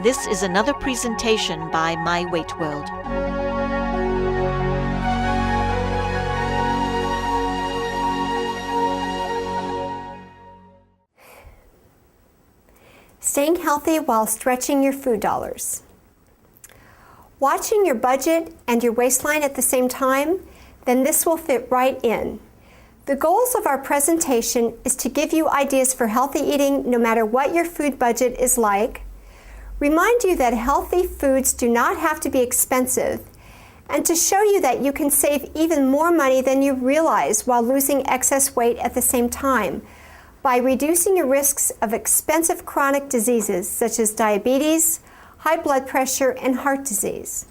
This is another presentation by My Weight World. Staying healthy while stretching your food dollars. Watching your budget and your waistline at the same time, then this will fit right in. The goals of our presentation is to give you ideas for healthy eating no matter what your food budget is like, remind you that healthy foods do not have to be expensive, and to show you that you can save even more money than you realize while losing excess weight at the same time by reducing your risks of expensive chronic diseases such as diabetes, high blood pressure, and heart disease.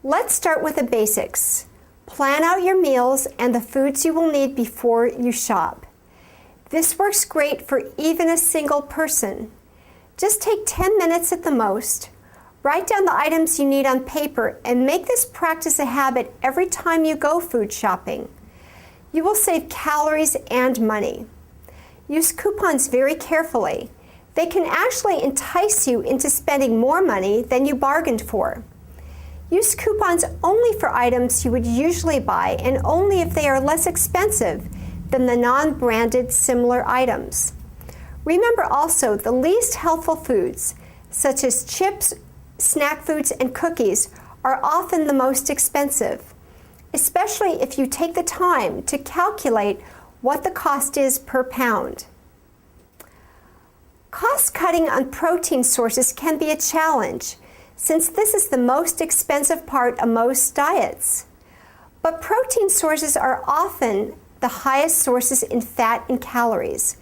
Let's start with the basics. Plan out your meals and the foods you will need before you shop. This works great for even a single person. Just take 10 minutes at the most. Write down the items you need on paper and make this practice a habit every time you go food shopping. You will save calories and money. Use coupons very carefully. They can actually entice you into spending more money than you bargained for. Use coupons only for items you would usually buy and only if they are less expensive than the non-branded similar items. Remember also the least healthful foods, such as chips, snack foods, and cookies, are often the most expensive, especially if you take the time to calculate what the cost is per pound. Cost cutting on protein sources can be a challenge, since this is the most expensive part of most diets. But protein sources are often the highest sources in fat and calories.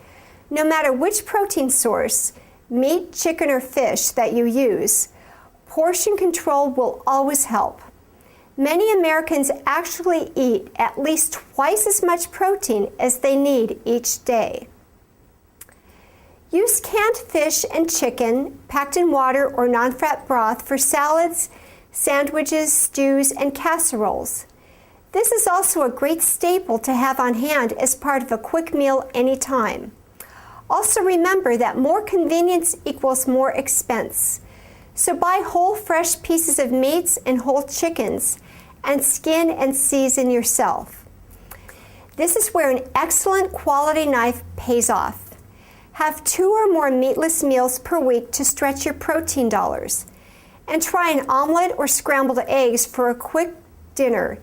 No matter which protein source, meat, chicken, or fish that you use, portion control will always help. Many Americans actually eat at least twice as much protein as they need each day. Use canned fish and chicken packed in water or non-fat broth for salads, sandwiches, stews, and casseroles. This is also a great staple to have on hand as part of a quick meal anytime. Also remember that more convenience equals more expense. So buy whole fresh pieces of meats and whole chickens and skin and season yourself. This is where an excellent quality knife pays off. Have 2 or more meatless meals per week to stretch your protein dollars. And try an omelet or scrambled eggs for a quick dinner.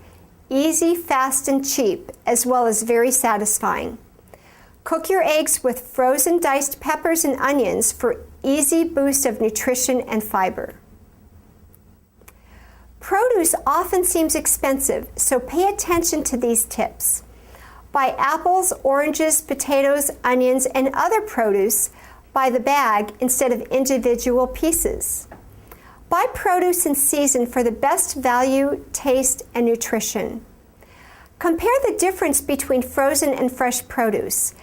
Easy, fast, and cheap, as well as very satisfying. Cook your eggs with frozen diced peppers and onions for easy boost of nutrition and fiber. Produce often seems expensive, so pay attention to these tips. Buy apples, oranges, potatoes, onions, and other produce by the bag instead of individual pieces. Buy produce in season for the best value, taste, and nutrition. Compare the difference between frozen and fresh produce.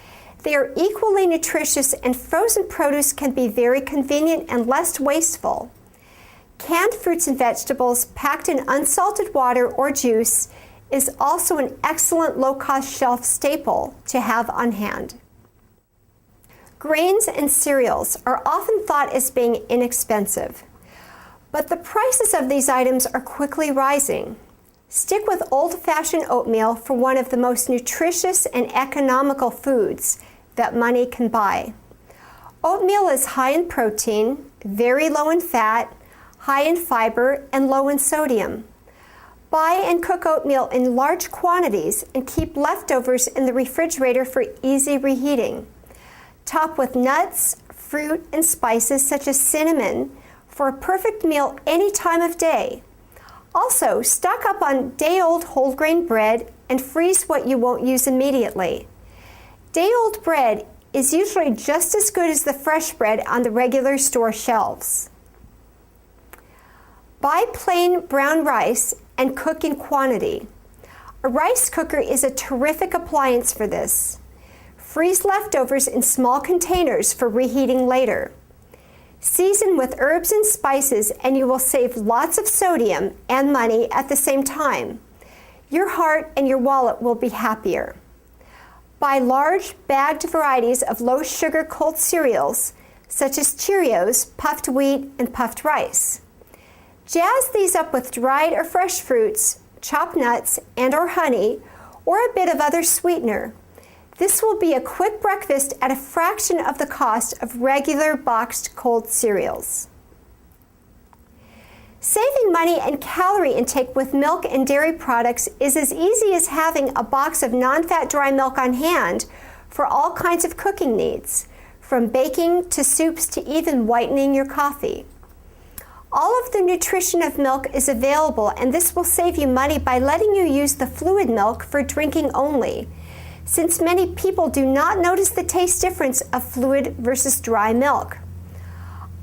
They are equally nutritious, and frozen produce can be very convenient and less wasteful. Canned fruits and vegetables packed in unsalted water or juice is also an excellent low-cost shelf staple to have on hand. Grains and cereals are often thought as being inexpensive, but the prices of these items are quickly rising. Stick with old-fashioned oatmeal for one of the most nutritious and economical foods that money can buy. Oatmeal is high in protein, very low in fat, high in fiber, and low in sodium. Buy and cook oatmeal in large quantities and keep leftovers in the refrigerator for easy reheating. Top with nuts, fruit, and spices such as cinnamon for a perfect meal any time of day. Also, stock up on day-old whole grain bread and freeze what you won't use immediately. Day-old bread is usually just as good as the fresh bread on the regular store shelves. Buy plain brown rice and cook in quantity. A rice cooker is a terrific appliance for this. Freeze leftovers in small containers for reheating later. Season with herbs and spices and you will save lots of sodium and money at the same time. Your heart and your wallet will be happier. Buy large bagged varieties of low-sugar cold cereals such as Cheerios, puffed wheat, and puffed rice. Jazz these up with dried or fresh fruits, chopped nuts, and/or honey, or a bit of other sweetener. This will be a quick breakfast at a fraction of the cost of regular boxed cold cereals. Saving money and calorie intake with milk and dairy products is as easy as having a box of non-fat dry milk on hand for all kinds of cooking needs, from baking to soups to even whitening your coffee. All of the nutrition of milk is available, and this will save you money by letting you use the fluid milk for drinking only, since many people do not notice the taste difference of fluid versus dry milk.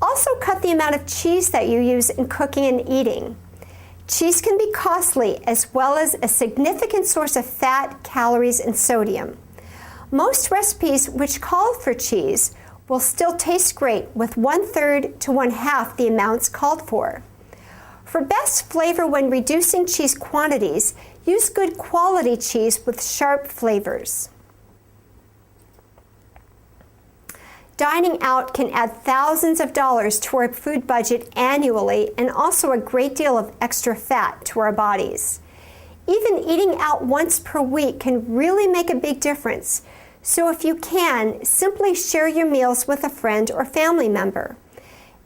Also, cut the amount of cheese that you use in cooking and eating. Cheese can be costly as well as a significant source of fat, calories, and sodium. Most recipes which call for cheese will still taste great with 1/3 to 1/2 the amounts called for. For best flavor when reducing cheese quantities, use good quality cheese with sharp flavors. Dining out can add thousands of dollars to our food budget annually, and also a great deal of extra fat to our bodies. Even eating out once per week can really make a big difference. So if you can, simply share your meals with a friend or family member.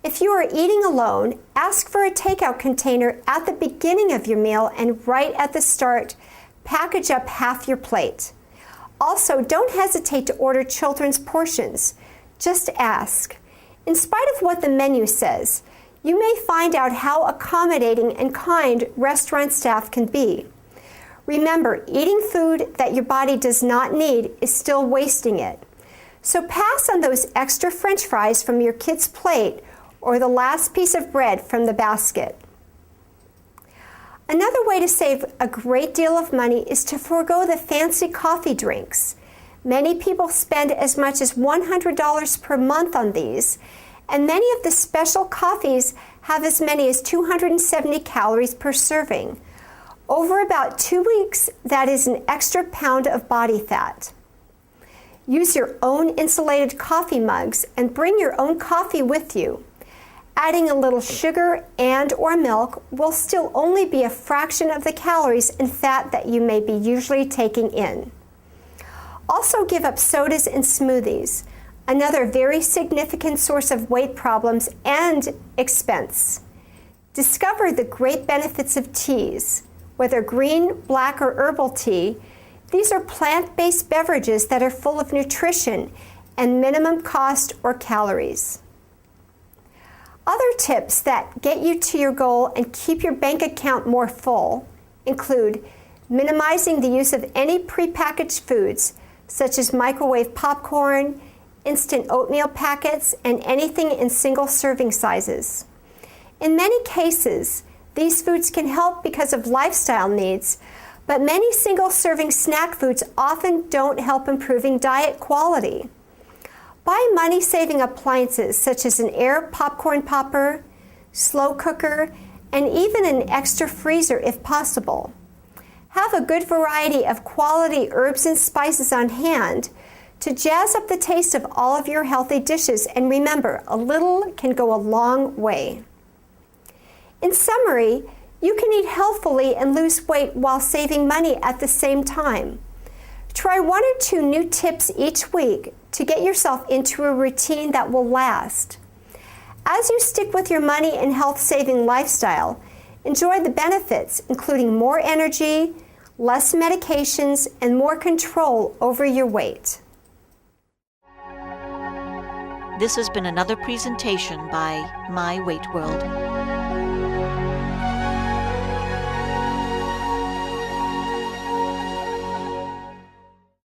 If you are eating alone, ask for a takeout container at the beginning of your meal, and right at the start, package up half your plate. Also, don't hesitate to order children's portions. Just ask. In spite of what the menu says, you may find out how accommodating and kind restaurant staff can be. Remember, eating food that your body does not need is still wasting it. So pass on those extra French fries from your kid's plate or the last piece of bread from the basket. Another way to save a great deal of money is to forego the fancy coffee drinks. Many people spend as much as $100 per month on these, and many of the special coffees have as many as 270 calories per serving. Over about 2 weeks, that is an extra pound of body fat. Use your own insulated coffee mugs and bring your own coffee with you. Adding a little sugar and/or milk will still only be a fraction of the calories and fat that you may be usually taking in. Also, give up sodas and smoothies, another very significant source of weight problems and expense. Discover the great benefits of teas. Whether green, black, or herbal tea, these are plant-based beverages that are full of nutrition and minimum cost or calories. Other tips that get you to your goal and keep your bank account more full include minimizing the use of any prepackaged foods, such as microwave popcorn, instant oatmeal packets, and anything in single serving sizes. In many cases, these foods can help because of lifestyle needs, but many single-serving snack foods often don't help improving diet quality. Buy money-saving appliances such as an air popcorn popper, slow cooker, and even an extra freezer if possible. Have a good variety of quality herbs and spices on hand to jazz up the taste of all of your healthy dishes, and remember, a little can go a long way. In summary, you can eat healthfully and lose weight while saving money at the same time. Try 1 or 2 new tips each week to get yourself into a routine that will last. As you stick with your money and health-saving lifestyle, enjoy the benefits, including more energy, less medications, and more control over your weight. This has been another presentation by My Weight World.